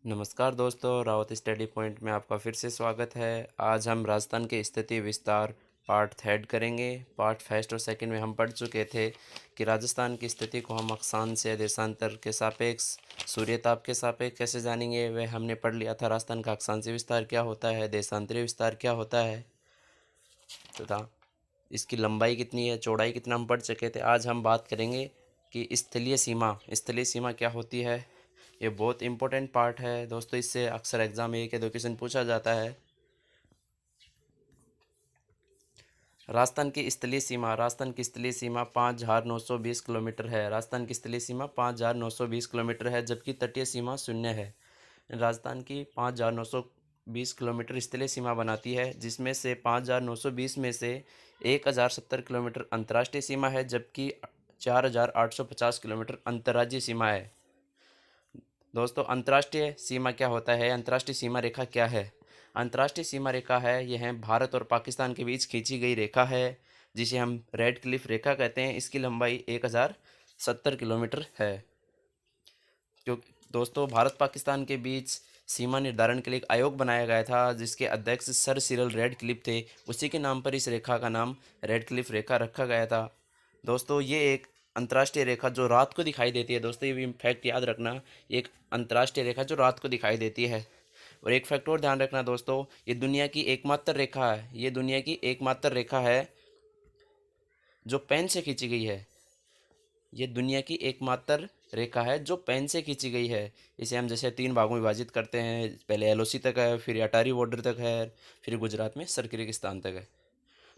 नमस्कार दोस्तों, Rawat study point में आपका फिर से स्वागत है। आज हम राजस्थान की स्थिति विस्तार पार्ट थर्ड करेंगे। पार्ट फर्स्ट और सेकंड में हम पढ़ चुके थे कि राजस्थान की स्थिति को हम अक्षांश या देशांतर के सापेक्ष, सूर्यताप के सापेक्ष कैसे जानेंगे, वह हमने पढ़ लिया था। राजस्थान का अक्षांशीय विस्तार क्या होता है, देशांतरीय विस्तार क्या होता है तथा इसकी लंबाई कितनी है, चौड़ाई कितना, हम पढ़ चुके थे। आज हम बात करेंगे कि स्थलीय सीमा, स्थलीय सीमा क्या होती है। ये बहुत इंपॉर्टेंट पार्ट है दोस्तों, इससे अक्सर एग्जाम में एक या दो क्वेश्चन पूछा जाता है। राजस्थान की स्थलीय सीमा 5,920 किलोमीटर है। राजस्थान की स्थलीय सीमा 5,920 किलोमीटर है, जबकि तटीय सीमा 0 है। राजस्थान की 5,920 किलोमीटर स्थलीय सीमा बनाती है, जिसमें से 5,920 में से 1,070 किलोमीटर अंतर्राष्ट्रीय सीमा है, जबकि 4,850 किलोमीटर अंतर्राज्यीय सीमा है। दोस्तों, अंतर्राष्ट्रीय सीमा क्या होता है, अंतर्राष्ट्रीय सीमा रेखा क्या है? अंतर्राष्ट्रीय सीमा रेखा है, यह भारत और पाकिस्तान के बीच खींची गई रेखा है, जिसे हम रेड क्लिफ रेखा कहते हैं। इसकी लंबाई 1,070 किलोमीटर है। क्योंकि दोस्तों, भारत पाकिस्तान के बीच सीमा निर्धारण के लिए एक आयोग बनाया गया था, जिसके अध्यक्ष सर सिरल रेड क्लिफ थे। उसी के नाम पर इस रेखा का नाम रेड क्लिफ रेखा रखा गया था। दोस्तों, ये एक अंतर्राष्ट्रीय रेखा जो रात को दिखाई देती है। दोस्तों, ये भी फैक्ट याद रखना, ये एक अंतर्राष्ट्रीय रेखा जो रात को दिखाई देती है। और एक फैक्ट और ध्यान रखना दोस्तों, ये दुनिया की एकमात्र रेखा है, ये दुनिया की एकमात्र रेखा है जो पेन से खींची गई है। ये दुनिया की एकमात्र रेखा है जो पेन से खींची गई है। इसे हम जैसे 3 भागों में विभाजित करते हैं, पहले एलओसी तक है, फिर अटारी बॉर्डर तक है, फिर गुजरात में सरकिर्गिस्तान तक है।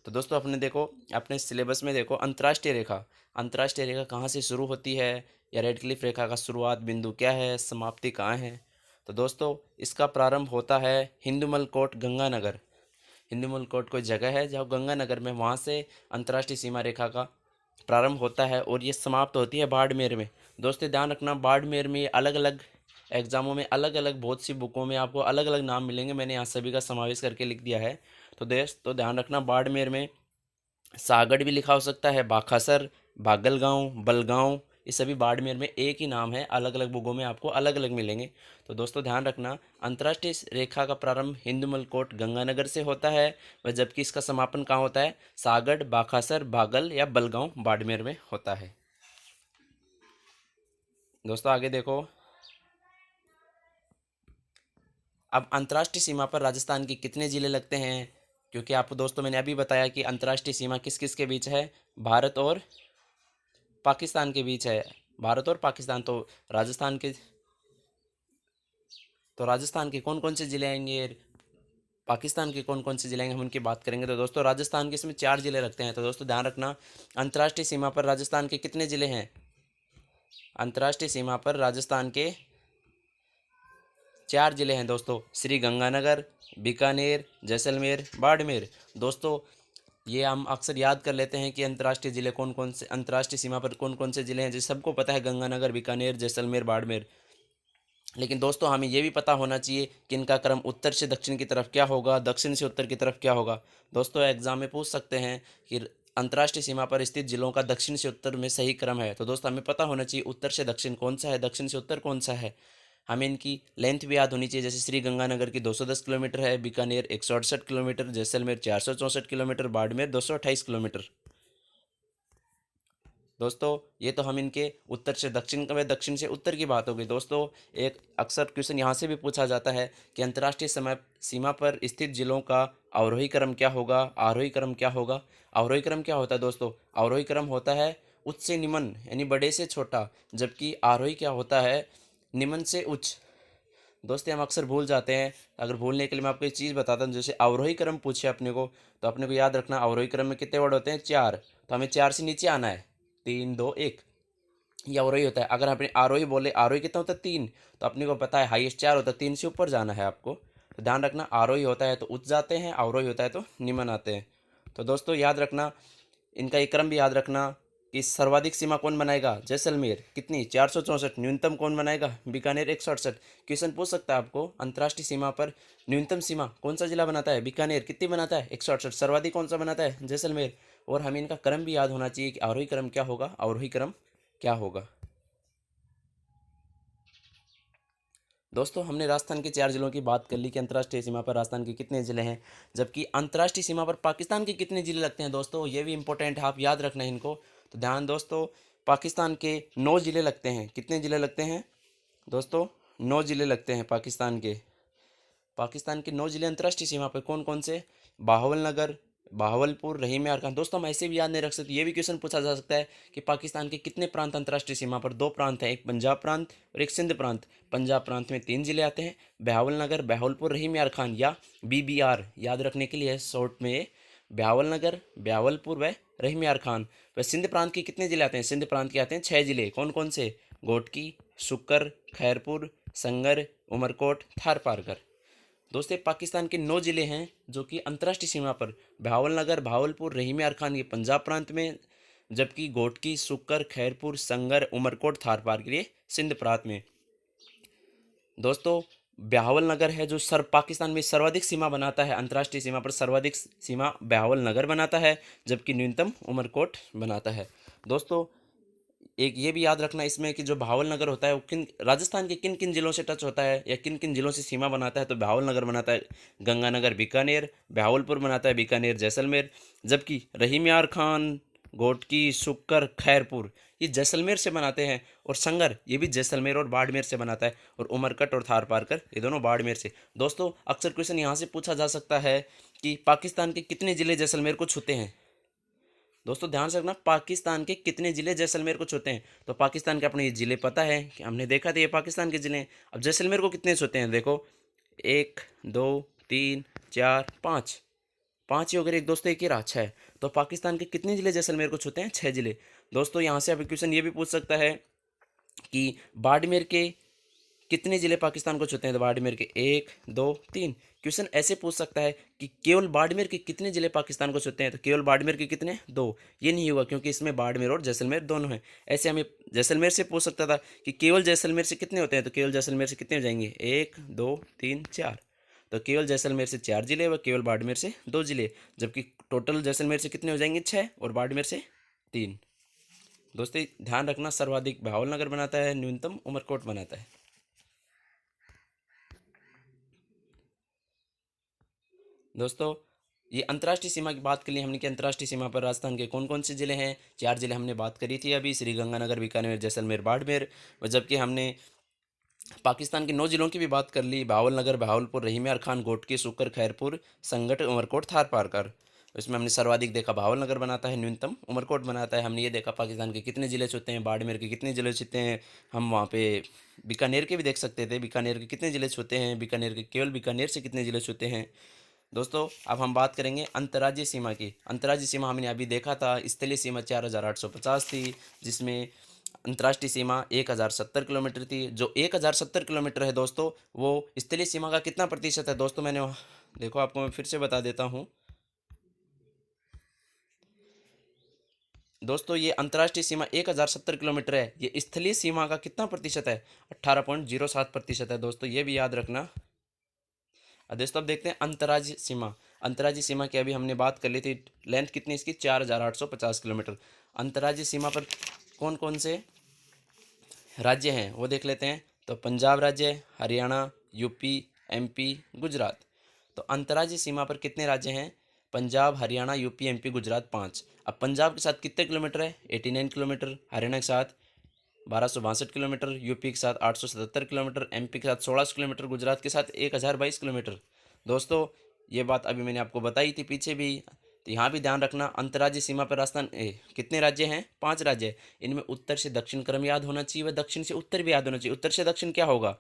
तो दोस्तों, अपने देखो, अपने सिलेबस में देखो, अंतर्राष्ट्रीय रेखा कहाँ से शुरू होती है, या रेड क्लिफ रेखा का शुरुआत बिंदु क्या है, समाप्ति कहाँ है। तो दोस्तों, इसका प्रारंभ होता है हिंदुमल कोट, गंगानगर। हिंदुमल कोट कोई जगह है जहाँ गंगानगर में, वहाँ से अंतर्राष्ट्रीय सीमा रेखा का प्रारंभ होता है और ये समाप्त होती है बाड़मेर में। दोस्तों, ध्यान रखना, बाड़मेर में अलग अलग एग्जामों में, अलग अलग बहुत सी बुकों में आपको अलग अलग नाम मिलेंगे। मैंने यहाँ सभी का समावेश करके लिख दिया है। तो ध्यान रखना, बाड़मेर में सागड़ भी लिखा हो सकता है, बाखासर, बागलगांव, बलगांव, ये सभी बाड़मेर में एक ही नाम है, अलग अलग बुकों में आपको अलग अलग मिलेंगे। तो दोस्तों, ध्यान रखना, अंतर्राष्ट्रीय रेखा का प्रारंभ हिंदुमल कोट, गंगानगर से होता है, वह जबकि इसका समापन कहाँ होता है, सागड़, बाखासर, बागल या बलगांव, बाड़मेर में होता है। दोस्तों, आगे देखो। अब अंतर्राष्ट्रीय सीमा पर राजस्थान के कितने ज़िले लगते हैं? क्योंकि आपको दोस्तों मैंने अभी बताया कि अंतर्राष्ट्रीय सीमा किस किस के बीच है, भारत और पाकिस्तान के बीच है। भारत और पाकिस्तान, राजस्थान के कौन कौन से ज़िले आएंगे, पाकिस्तान के कौन कौन से ज़िले आएंगे, हम उनकी बात करेंगे। तो दोस्तों, राजस्थान के इसमें 4 ज़िले लगते हैं। तो दोस्तों, ध्यान रखना, अंतर्राष्ट्रीय सीमा पर राजस्थान के कितने ज़िले हैं? अंतर्राष्ट्रीय सीमा पर राजस्थान के 4 ज़िले हैं दोस्तों, श्री गंगानगर, बीकानेर, जैसलमेर, बाड़मेर। दोस्तों, ये हम अक्सर याद कर लेते हैं कि अंतर्राष्ट्रीय ज़िले कौन कौन से, अंतर्राष्ट्रीय सीमा पर कौन कौन से ज़िले हैं, जिसे सबको पता है, गंगानगर, बीकानेर, जैसलमेर, बाड़मेर। लेकिन दोस्तों, हमें ये भी पता होना चाहिए कि इनका क्रम उत्तर से दक्षिण की तरफ क्या होगा, दक्षिण से उत्तर की तरफ क्या होगा। दोस्तों, एग्जाम में पूछ सकते हैं कि अंतर्राष्ट्रीय सीमा पर स्थित जिलों का दक्षिण से उत्तर में सही क्रम है। तो दोस्तों, हमें पता होना चाहिए उत्तर से दक्षिण कौन सा है, दक्षिण से उत्तर कौन सा है। हमें इनकी लेंथ भी याद होनी चाहिए, जैसे श्री गंगानगर की 210 किलोमीटर है, Bikaner 168 kilometre, Jaisalmer 464 kilometre, Barmer 228 kilometre. दोस्तों, ये तो हम इनके उत्तर से दक्षिण का, दक्षिण से उत्तर की बात हो गई। दोस्तों, एक अक्सर क्वेश्चन यहाँ से भी पूछा जाता है कि अंतर्राष्ट्रीय समय सीमा पर स्थित जिलों का अवरोही क्रम क्या होगा, आरोही क्रम क्या होगा। अवरोही क्रम क्या होता है दोस्तों? अवरोही क्रम होता है उच्च से निम्न, यानी बड़े से छोटा, जबकि आरोही क्या होता है, निम्न से उच्च। दोस्तों, हम अक्सर भूल जाते हैं। अगर भूलने के लिए मैं आपको एक चीज़ बताता हूँ, जैसे अवरोही क्रम पूछे अपने को, तो अपने को याद रखना, अवरोही क्रम में कितने वर्ड होते हैं, 4। तो हमें 4 से नीचे आना है, 3 2 1, ये अवरोही होता है। अगर अपने आरोही बोले, आरोही कितना होता है, 3, तो अपने को पता है हाईएस्ट 4 होता है, 3 से ऊपर जाना है आपको। तो ध्यान रखना, आरोही होता है तो उच्च जाते हैं, अवरोही होता है तो निम्न आते हैं। तो दोस्तों, याद रखना, इनका एक क्रम भी याद रखना कि सर्वाधिक सीमा कौन बनाएगा, जैसलमेर, कितनी, 464। न्यूनतम कौन बनाएगा, बीकानेर 168। क्वेश्चन पूछ सकता है आपको, अंतर्राष्ट्रीय सीमा पर न्यूनतम सीमा कौन सा जिला बनाता है, बीकानेर, कितनी बनाता है, 168। सर्वाधिक कौन सा बनाता है, जैसलमेर। और हमें इनका क्रम भी याद होना चाहिए कि आरोही क्रम क्या होगा, अवरोही क्रम क्या होगा। दोस्तों हमने राजस्थान के 4 जिलों की बात कर ली कि अंतर्राष्ट्रीय सीमा पर राजस्थान के कितने ज़िले हैं, जबकि अंतर्राष्ट्रीय सीमा पर पाकिस्तान के कितने ज़िले लगते हैं। दोस्तों ये भी इंपॉर्टेंट है, आप याद रखना है इनको। तो ध्यान दोस्तों, पाकिस्तान के 9 ज़िले लगते हैं। कितने ज़िले लगते हैं दोस्तों? 9 ज़िले लगते हैं पाकिस्तान के 9 जिले अंतर्राष्ट्रीय सीमा पर कौन कौन से? बाहवलनगर, बहावलपुर, रहीम यार खान। दोस्तों हम ऐसे भी याद नहीं रख सकते, ये भी क्वेश्चन पूछा जा सकता है कि पाकिस्तान के कितने प्रांत अंतर्राष्ट्रीय सीमा पर? 2 प्रांत हैं, एक पंजाब प्रांत और एक सिंध प्रांत। पंजाब प्रांत में 3 जिले आते हैं, बहावलनगर, बहावलपुर, रहीम यार खान, या BBR याद रखने के लिए शॉर्ट में बहावलनगर, बहावलपुर व रहीम यार खान। वह सिंध प्रांत के कितने जिले आते हैं? सिंध प्रांत के आते हैं 6 जिले। कौन कौन से? घोटकी, सुक्कर, खैरपुर, संगर, उमरकोट, थार पारकर। दोस्तों पाकिस्तान के 9 जिले हैं जो कि अंतर्राष्ट्रीय सीमा पर बहावलनगर, भावलपुर, रहीम यार खान ये पंजाब प्रांत में, जबकि घोटकी, सुक्कर, खैरपुर, संगर, उमरकोट, थार पार के लिए सिंध प्रांत में। दोस्तों बहावलनगर है जो पाकिस्तान में सर्वाधिक सीमा बनाता है, अंतर्राष्ट्रीय सीमा पर सर्वाधिक सीमा बहावलनगर बनाता है, जबकि न्यूनतम उमरकोट बनाता है। दोस्तों एक ये भी याद रखना इसमें कि जो बहावलनगर होता है वो किन राजस्थान के किन किन जिलों से टच होता है या किन किन जिलों से सीमा बनाता है। तो बहावलनगर बनाता है गंगानगर बीकानेर, बहावलपुर बनाता है बीकानेर जैसलमेर, जबकि रहीम यार खान, घोटकी, सुक्कर, खैरपुर ये जैसलमेर से बनाते हैं, और संगर ये भी जैसलमेर और बाड़मेर से बनाता है, और उमरकट और थार पारकर ये दोनों बाड़मेर से। दोस्तों अक्सर क्वेश्चन यहाँ से पूछा जा सकता है कि पाकिस्तान के कितने जिले जैसलमेर को छूते हैं। दोस्तों ध्यान से रखना, पाकिस्तान के कितने जिले जैसलमेर को छूते हैं। तो पाकिस्तान के अपने ये जिले पता है कि हमने देखा था, ये पाकिस्तान के जिले हैं। अब जैसलमेर को कितने छूते हैं? देखो 1 2 3 4 5, 5 ही हो गए। एक दोस्तों एक ही रहा 6। तो पाकिस्तान के कितने जिले जैसलमेर को छूते हैं? 6 जिले। दोस्तों यहाँ से अब क्वेश्चन ये भी पूछ सकता है कि बाड़मेर के कितने जिले पाकिस्तान को छूते हैं? तो बाड़मेर के 1 2 3। क्वेश्चन ऐसे पूछ सकता है कि केवल बाड़मेर के कितने जिले पाकिस्तान को छूते हैं? तो केवल बाड़मेर के कितने? 2। ये नहीं होगा क्योंकि इसमें बाड़मेर और जैसलमेर दोनों हैं। ऐसे हमें जैसलमेर से पूछ सकता था कि केवल जैसलमेर से कितने होते हैं? तो केवल जैसलमेर से कितने हो जाएंगे? 1 2 3 4। तो केवल जैसलमेर से 4 जिले व केवल बाड़मेर से 2 जिले, जबकि टोटल जैसलमेर से कितने हो जाएंगे? 6, और बाड़मेर से 3। दोस्तों ध्यान रखना, सर्वाधिक बहावलनगर बनाता है, न्यूनतम उमरकोट बनाता है। दोस्तों ये अंतर्राष्ट्रीय सीमा की बात कर ली हमने कि अंतर्राष्ट्रीय सीमा पर राजस्थान के कौन कौन से जिले हैं। 4 जिले हमने बात करी थी अभी, श्रीगंगानगर, बीकानेर, जैसलमेर, बाड़मेर। और जबकि हमने पाकिस्तान के 9 जिलों की भी बात कर ली, बहावलनगर, बहावलपुर, रहीम यार खान, घोटकी, सुक्कर, खैरपुर, संगठ, उमरकोट, थार पारकर। इसमें हमने सर्वाधिक देखा बहावलनगर बनाता है, न्यूनतम उमरकोट बनाता है। हमने ये देखा पाकिस्तान के कितने जिले छूते हैं, बाड़मेर के कितने जिले छूते हैं। हम वहाँ पे बीकानेर के भी देख सकते थे, बीकानेर के कितने जिले छूते हैं, बीकानेर के केवल बीकानेर से कितने जिले छूते हैं। दोस्तों अब हम बात करेंगे अंतर्राज्यीय सीमा की। अंतर्राज्यीय सीमा हमने अभी देखा था, स्थलीय सीमा 4850 थी, जिसमें अंतर्राष्ट्रीय सीमा 1070 किलोमीटर थी। जो 1070 किलोमीटर है दोस्तों, वो स्थलीय सीमा का कितना प्रतिशत है? दोस्तों मैंने देखो, आपको मैं फिर से बता देता हूँ। दोस्तों ये अंतर्राष्ट्रीय सीमा 1070 किलोमीटर है, ये स्थलीय सीमा का कितना प्रतिशत है? 18.07% है। दोस्तों ये भी याद रखना। दोस्तों अब देखते हैं अंतर्राज्यीय सीमा। अंतर्राज्यीय सीमा की अभी हमने बात कर ली थी, लेंथ कितनी इसकी? 4850 किलोमीटर। अंतर्राज्यीय सीमा पर कौन कौन से राज्य हैं वो देख लेते हैं। तो पंजाब राज्य, हरियाणा, यूपी, MP, गुजरात। तो अंतर्राज्यीय सीमा पर कितने राज्य हैं? Punjab, Haryana, UP, MP, Gujarat, 5। अब पंजाब के साथ कितने किलोमीटर है? 89 किलोमीटर। हरियाणा के साथ 1262 किलोमीटर, यूपी के साथ 877 किलोमीटर, MP के साथ 1600 किलोमीटर, गुजरात के साथ 1022 किलोमीटर। दोस्तों ये बात अभी मैंने आपको बताई थी पीछे भी, तो यहाँ भी ध्यान रखना। अंतर्राज्यीय सीमा पर राजस्थान कितने राज्य हैं? 5 राज्य हैं। इनमें उत्तर से दक्षिण क्रम याद होना चाहिए व दक्षिण से उत्तर भी याद होना चाहिए। उत्तर से दक्षिण क्या होगा?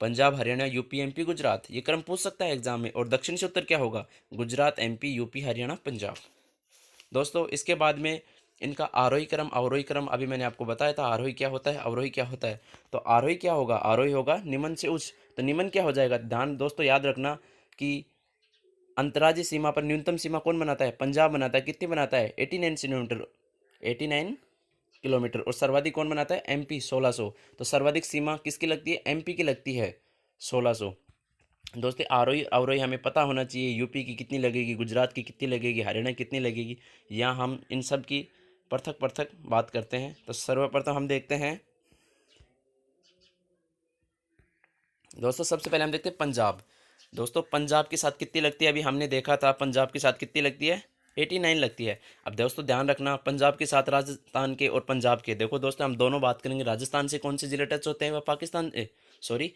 Punjab, Haryana, UP, MP, Gujarat. ये क्रम पूछ सकता है एग्जाम में। और दक्षिण से उत्तर क्या होगा? Gujarat, MP, UP, Haryana, Punjab. दोस्तों इसके बाद में इनका आरोही क्रम, अवरोही क्रम अभी मैंने आपको बताया था। आरोही क्या होता है, अवरोही क्या होता है। तो आरोही क्या होगा? आरोही होगा निम्न से उच्च। तो निम्न क्या हो जाएगा? ध्यान दोस्तों याद रखना कि अंतर्राज्यीय सीमा पर न्यूनतम सीमा कौन बनाता है? पंजाब बनाता है। कितनी बनाता है? 89 किलोमीटर, 89 किलोमीटर। और सर्वाधिक कौन बनाता है? MP, 1600। तो सर्वाधिक सीमा किसकी लगती है? MP की लगती है, 1600। दोस्तों आरोही अवरोही हमें पता होना चाहिए। यूपी की कितनी लगेगी, गुजरात की कितनी लगेगी, हरियाणा की कितनी लगेगी। यहाँ हम इन सब की पृथक पृथक बात करते हैं। तो सर्वप्रथम हम देखते हैं दोस्तों सबसे पहले हम देखते हैं पंजाब। दोस्तों पंजाब के साथ कितनी लगती है, अभी हमने देखा था पंजाब के साथ कितनी लगती है, 89 लगती है। अब दोस्तों ध्यान रखना, पंजाब के साथ राजस्थान के और पंजाब के, देखो दोस्तों हम दोनों बात करेंगे, राजस्थान से कौन से जिले टच होते हैं वह पाकिस्तान सॉरी,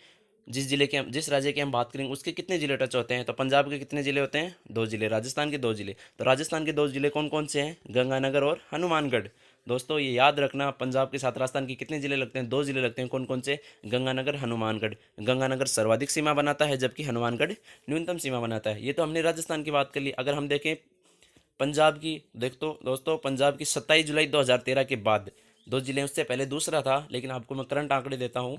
जिस राज्य की हम बात करेंगे उसके कितने जिले टच होते हैं, तो पंजाब के कितने जिले होते हैं, 2 जिले, राजस्थान के 2 जिले। तो राजस्थान के 2 जिले कौन कौन से हैं, गंगानगर और हनुमानगढ़। दोस्तों ये याद रखना, पंजाब के साथ राजस्थान के कितने जिले लगते हैं, 2 जिले लगते हैं, कौन कौन से, गंगानगर हनुमानगढ़। गंगानगर सर्वाधिक सीमा बनाता है जबकि हनुमानगढ़ न्यूनतम सीमा बनाता है। ये तो हमने राजस्थान की बात कर ली। अगर हम देखें पंजाब की, देख तो दोस्तों पंजाब की 27 जुलाई 2013 के बाद 2 जिले, उससे पहले दूसरा था, लेकिन आपको मैं करंट आंकड़े देता हूँ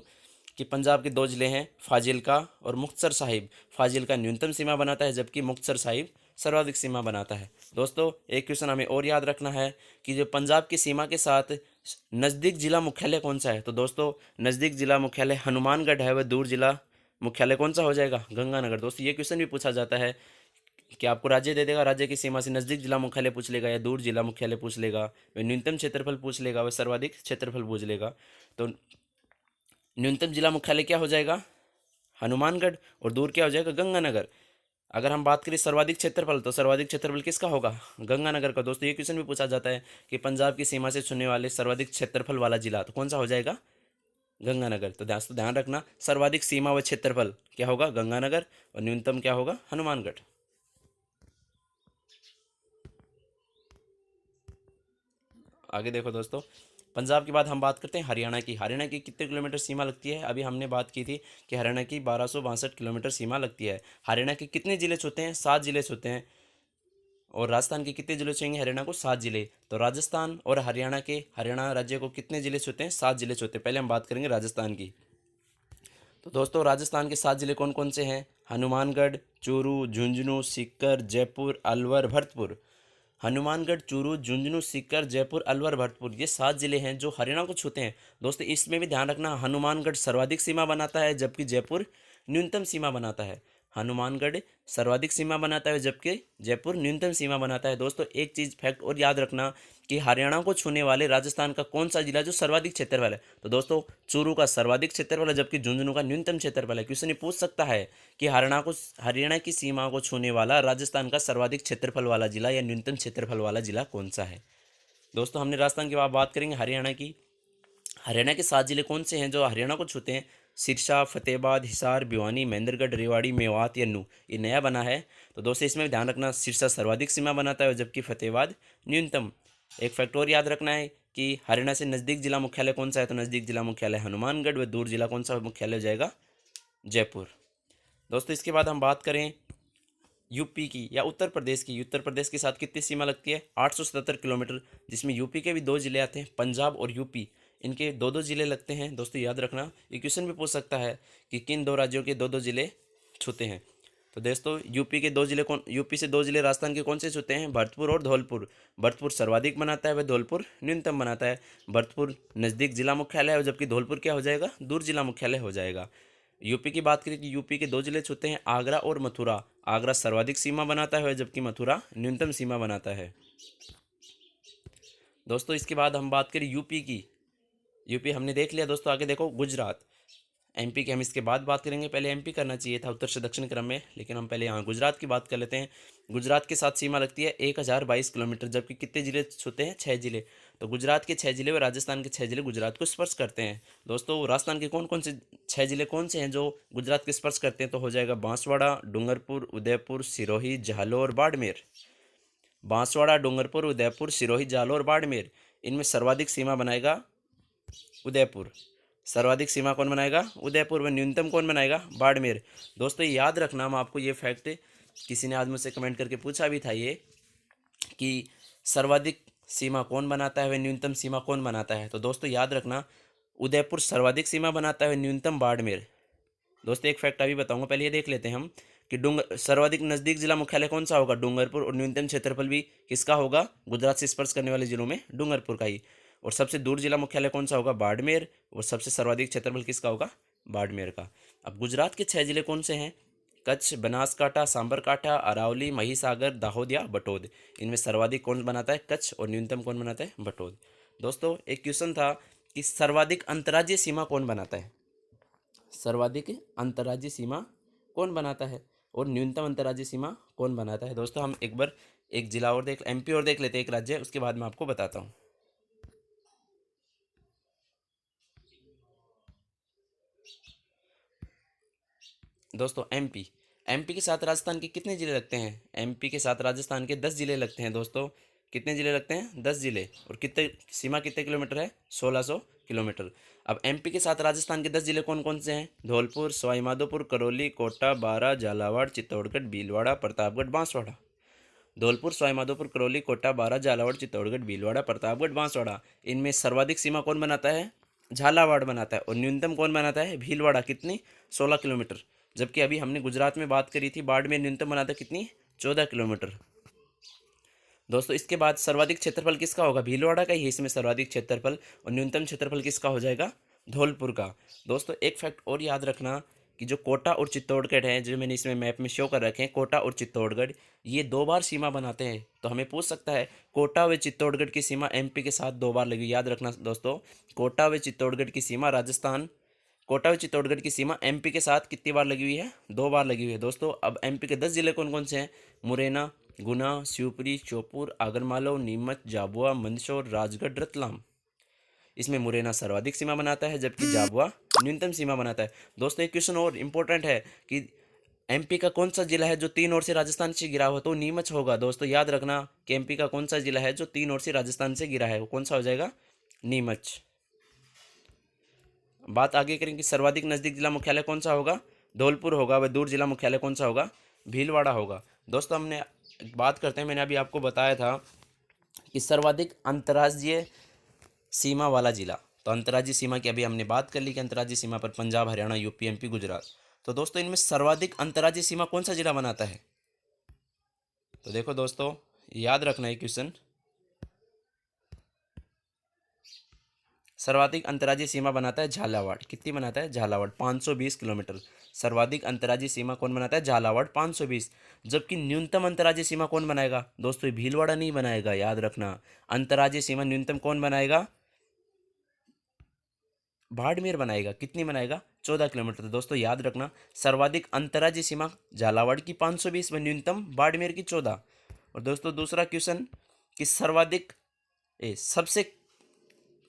कि पंजाब के 2 जिले हैं फाजिल्का और मुक्तसर साहिब। फाजिल्का न्यूनतम सीमा बनाता है जबकि मुक्तसर साहिब सर्वाधिक सीमा बनाता है। दोस्तों एक क्वेश्चन हमें और याद रखना है कि जो पंजाब की सीमा के साथ नज़दीक जिला मुख्यालय कौन सा है, तो दोस्तों नज़दीक जिला मुख्यालय हनुमानगढ़ है, वह दूर जिला मुख्यालय कौन सा हो जाएगा, गंगानगर। दोस्तों ये क्वेश्चन भी पूछा जाता है कि आपको राज्य दे देगा, राज्य की सीमा से नज़दीक जिला मुख्यालय पूछ लेगा या दूर जिला मुख्यालय पूछ लेगा, वह न्यूनतम क्षेत्रफल पूछ लेगा, वह सर्वाधिक क्षेत्रफल पूछ लेगा। तो न्यूनतम जिला मुख्यालय क्या हो जाएगा, हनुमानगढ़, और दूर क्या हो जाएगा, गंगानगर। अगर हम बात करें सर्वाधिक क्षेत्रफल, तो सर्वाधिक क्षेत्रफल किसका होगा, गंगानगर का। दोस्तों ये क्वेश्चन भी पूछा जाता है कि पंजाब की सीमा से छूने वाले सर्वाधिक क्षेत्रफल वाला जिला तो कौन सा हो जाएगा, गंगानगर। तो ध्यान रखना, सर्वाधिक सीमा व क्षेत्रफल क्या होगा, गंगानगर, और न्यूनतम क्या होगा, हनुमानगढ़। आगे देखो दोस्तों, पंजाब के बाद हम बात करते हैं हरियाणा की। हरियाणा की कितने किलोमीटर सीमा लगती है, अभी हमने बात की थी कि हरियाणा की 1262 किलोमीटर सीमा लगती है। हरियाणा के कितने जिले छूते हैं, 7 जिले छूते हैं। और राजस्थान के कितने जिले छूएंगे हरियाणा को, 7 जिले। तो राजस्थान और हरियाणा राज्य को कितने जिले छूते हैं, 7 जिले छूते हैं। पहले हम बात करेंगे राजस्थान की। तो दोस्तों राजस्थान के 7 जिले कौन कौन से हैं, हनुमानगढ़, चूरू, झुंझुनू, सीकर, जयपुर, अलवर, भरतपुर। हनुमानगढ़, चूरू, झुंझुनू, सीकर, जयपुर, अलवर, भरतपुर, ये 7 जिले हैं जो हरियाणा को छूते हैं। दोस्तों इसमें भी ध्यान रखना, हनुमानगढ़ सर्वाधिक सीमा बनाता है जबकि जयपुर न्यूनतम सीमा बनाता है। हनुमानगढ़ सर्वाधिक सीमा बनाता है जबकि जयपुर न्यूनतम सीमा बनाता है। दोस्तों एक चीज़ फैक्ट और याद रखना कि हरियाणा को छूने वाले राजस्थान का कौन सा जिला जो सर्वाधिक क्षेत्रफल है, तो दोस्तों चूरू का सर्वाधिक क्षेत्रफल है जबकि झुंझुनू का न्यूनतम क्षेत्रफल है। क्वेश्चन ये पूछ सकता है कि हरियाणा की सीमा को छूने वाला राजस्थान का सर्वाधिक क्षेत्रफल वाला जिला या न्यूनतम क्षेत्रफल वाला जिला कौन सा है। दोस्तों हमने राजस्थान की बात करेंगे हरियाणा की। हरियाणा के 7 जिले कौन से हैं जो हरियाणा को छूते हैं, सिरसा, फतेहाबाद, हिसार, भिवानी, महेंद्रगढ़, रेवाड़ी, मेवात, यन्नू। ये नया बना है। तो दोस्तों इसमें भी ध्यान रखना, सिरसा सर्वाधिक सीमा बनाता है जबकि फतेहाबाद न्यूनतम। एक फैक्ट और याद रखना है कि हरियाणा से नज़दीक जिला मुख्यालय कौन सा है, तो नज़दीक जिला मुख्यालय हनुमानगढ़, व दूर जिला कौन सा मुख्यालय हो जाएगा, जयपुर। दोस्तों इसके बाद हम बात करें यूपी की या उत्तर प्रदेश की। उत्तर प्रदेश के साथ कितनी सीमा लगती है, 877 किलोमीटर, जिसमें यूपी के भी 2 जिले आते हैं, पंजाब और यूपी। इनके 2-2 जिले लगते हैं। दोस्तों याद रखना, ये क्वेश्चन भी पूछ सकता है कि किन 2 राज्यों के 2-2 जिले छूते हैं। तो दोस्तों यूपी से 2 जिले राजस्थान के कौन से छूते हैं, भरतपुर और धौलपुर। भरतपुर सर्वाधिक बनाता है वह धौलपुर न्यूनतम बनाता है। भरतपुर नज़दीक जिला मुख्यालय है जबकि धौलपुर क्या हो जाएगा, दूर जिला मुख्यालय हो जाएगा। यूपी की बात करें कि यूपी के 2 जिले छूते हैं, आगरा और मथुरा। आगरा सर्वाधिक सीमा बनाता है जबकि मथुरा न्यूनतम सीमा बनाता है। दोस्तों इसके बाद हम बात करें यूपी की। यूपी हमने देख लिया। दोस्तों आगे देखो गुजरात। एमपी की हम इसके बाद बात करेंगे, पहले एमपी करना चाहिए था उत्तर से दक्षिण क्रम में, लेकिन हम पहले यहाँ गुजरात की बात कर लेते हैं। गुजरात के साथ सीमा लगती है 1022 किलोमीटर जबकि कितने जिले छूते हैं, 6 जिले। तो गुजरात के 6 जिले व राजस्थान के 6 जिले गुजरात को स्पर्श करते हैं। दोस्तों राजस्थान के कौन कौन से 6 जिले कौन से हैं जो गुजरात के स्पर्श करते हैं, तो हो जाएगा बांसवाड़ा, डूंगरपुर, उदयपुर, सिरोही, जालोर, बाड़मेर। बांसवाड़ा, डूंगरपुर, उदयपुर, सिरोही, जालोर, बाड़मेर। इनमें सर्वाधिक सीमा बनाएगा उदयपुर। सर्वाधिक सीमा कौन बनाएगा, उदयपुर। व न्यूनतम कौन बनाएगा, बाड़मेर। दोस्तों याद रखना, हम आपको ये फैक्ट, किसी ने आज मुझसे कमेंट करके पूछा भी था ये कि सर्वाधिक सीमा कौन बनाता है व न्यूनतम सीमा कौन बनाता है। तो दोस्तों याद रखना, उदयपुर सर्वाधिक सीमा बनाता है, न्यूनतम बाड़मेर। दोस्तों एक फैक्ट अभी बताऊंगा, पहले ये देख लेते हैं हम कि सर्वाधिक नज़दीक जिला मुख्यालय कौन सा होगा, डूंगरपुर। और न्यूनतम क्षेत्रफल भी किसका होगा, गुजरात से स्पर्श करने वाले जिलों में डूंगरपुर का ही। और सबसे दूर जिला मुख्यालय कौन सा होगा, बाड़मेर। और सबसे सर्वाधिक क्षेत्रफल किसका होगा, बाड़मेर का। अब गुजरात के 6 जिले कौन से हैं, कच्छ, बनासकांठा, सांबरकांठा, अरावली, महिसागर, दाहोद या बटोद। इनमें सर्वाधिक कौन बनाता है, कच्छ। और न्यूनतम कौन बनाता है, बटोद। दोस्तों एक क्वेश्चन था कि सर्वाधिक अंतर्राज्यीय सीमा कौन बनाता है। सर्वाधिक अंतर्राज्यीय सीमा कौन बनाता है और न्यूनतम अंतर्राज्यीय सीमा कौन बनाता है। दोस्तों हम एक बार एक जिला और देख, एमपी और देख लेते हैं, एक राज्य है, उसके बाद मैं आपको बताता हूँ। दोस्तों एमपी, एमपी के साथ राजस्थान के कितने जिले लगते हैं? एमपी के साथ राजस्थान के 10 जिले लगते हैं। दोस्तों कितने जिले लगते हैं? 10 जिले। और कितने सीमा कितने किलोमीटर है? 1600 किलोमीटर। अब एमपी के साथ राजस्थान के 10 जिले कौन कौन से हैं? धौलपुर, सवाईमाधोपुर, करौली, कोटा, बारां, झालावाड़, चित्तौड़गढ़, भीलवाड़ा, प्रतापगढ़, बांसवाड़ा। धौलपुर, सवाईमाधोपुर, करौली, कोटा, बारां, झालावाड़, चित्तौड़गढ़, भीलवाड़ा, प्रतापगढ़, बांसवाड़ा। इनमें सर्वाधिक सीमा कौन बनाता है? झालावाड़ बनाता है। और न्यूनतम कौन बनाता है? भीलवाड़ा। कितनी? 16 किलोमीटर। जबकि अभी हमने गुजरात में बात करी थी, बाड़मेर न्यूनतम बनाता है कितनी? 14 किलोमीटर। दोस्तों इसके बाद सर्वाधिक क्षेत्रफल किसका होगा? भीलवाड़ा का ही है इसमें सर्वाधिक क्षेत्रफल। और न्यूनतम क्षेत्रफल किसका हो जाएगा? धौलपुर का। दोस्तों एक फैक्ट और याद रखना कि जो कोटा और चित्तौड़गढ़ है, जो मैंने इसमें मैप में शो कर रखे हैं, कोटा और चित्तौड़गढ़, ये 2 बार सीमा बनाते हैं। तो हमें पूछ सकता है कोटा व चित्तौड़गढ़ की सीमा एमपी के साथ 2 बार लगी। याद रखना दोस्तों, कोटा व चित्तौड़गढ़ की सीमा राजस्थान, कोटा व चित्तौड़गढ़ की सीमा एमपी के साथ कितनी बार लगी हुई है? 2 बार लगी हुई है। दोस्तों अब एमपी के 10 जिले कौन कौन से हैं? मुरैना, गुना, शिवपुरी, श्योपुर, आगरमालव, नीमच, झाबुआ, मंदसौर, राजगढ़, रतलाम। इसमें मुरैना सर्वाधिक सीमा बनाता है जबकि झाबुआ न्यूनतम सीमा बनाता है। दोस्तों एक क्वेश्चन और इम्पोर्टेंट है कि एमपी का कौन सा जिला है जो 3 ओर से राजस्थान से घिरा हुआ? तो नीमच होगा। दोस्तों याद रखना कि एमपी का कौन सा जिला है जो 3 ओर से राजस्थान से घिरा है, वो कौन सा हो जाएगा? नीमच। बात आगे करेंगे, सर्वाधिक नज़दीक जिला मुख्यालय कौन सा होगा? धौलपुर होगा। व दूर जिला मुख्यालय कौन सा होगा? भीलवाड़ा होगा। दोस्तों हमने बात करते हैं, मैंने अभी आपको बताया था कि सर्वाधिक अंतर्राज्यीय सीमा वाला जिला। तो अंतर्राज्यीय सीमा की अभी हमने बात कर ली कि अंतर्राज्यीय सीमा पर पंजाब, हरियाणा, यूपी, एमपी, गुजरात। तो दोस्तों इनमें सर्वाधिक अंतर्राज्यीय सीमा कौन सा जिला बनाता है? तो देखो दोस्तों याद रखना है क्वेश्चन, सर्वाधिक अंतर्राज्यीय सीमा बनाता है झालावाड़। कितनी बनाता है? झालावाड़ 520 किलोमीटर। सर्वाधिक अंतर्राज्यीय सीमा कौन बनाता है? झालावाड़ 520। जबकि न्यूनतम अंतर्राज्यीय सीमा कौन बनाएगा? दोस्तों ये भीलवाड़ा नहीं बनाएगा, याद रखना। अंतर्राज्यीय सीमा न्यूनतम कौन बनाएगा? बाड़मेर बनाएगा। कितनी बनाएगा? 14 किलोमीटर। तो दोस्तों याद रखना, सर्वाधिक अंतर्राज्यीय सीमा झालावाड़ की 520 व न्यूनतम बाड़मेर की 14। और दोस्तों दूसरा क्वेश्चन कि सबसे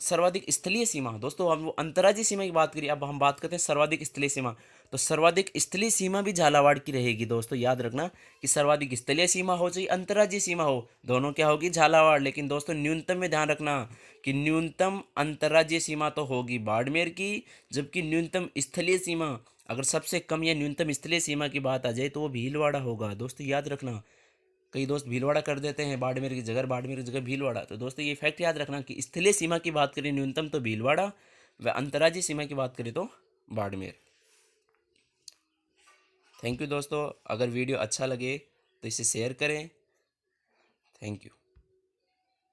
सर्वाधिक स्थलीय सीमा। दोस्तों हम वो अंतर्राज्यीय सीमा की बात करिए, अब हम बात करते हैं सर्वाधिक स्थलीय सीमा। तो सर्वाधिक स्थलीय सीमा भी झालावाड़ की रहेगी। दोस्तों याद रखना कि सर्वाधिक स्थलीय सीमा हो चाहे अंतर्राज्यीय सीमा हो, दोनों क्या होगी? झालावाड़। लेकिन दोस्तों न्यूनतम में ध्यान रखना कि न्यूनतम अंतर्राज्यीय सीमा तो होगी बाड़मेर की, जबकि न्यूनतम स्थलीय सीमा, अगर सबसे कम या न्यूनतम स्थलीय सीमा की बात आ जाए तो वो भीलवाड़ा होगा। दोस्तों याद रखना, कई दोस्त भीलवाड़ा कर देते हैं बाड़मेर की जगह भीलवाड़ा। तो दोस्तों ये फैक्ट याद रखना कि स्थलीय सीमा की बात करें न्यूनतम तो भीलवाड़ा, व अंतर्राज्यीय सीमा की बात करें तो बाड़मेर। थैंक यू दोस्तों, अगर वीडियो अच्छा लगे तो इसे शेयर करें। Thank you.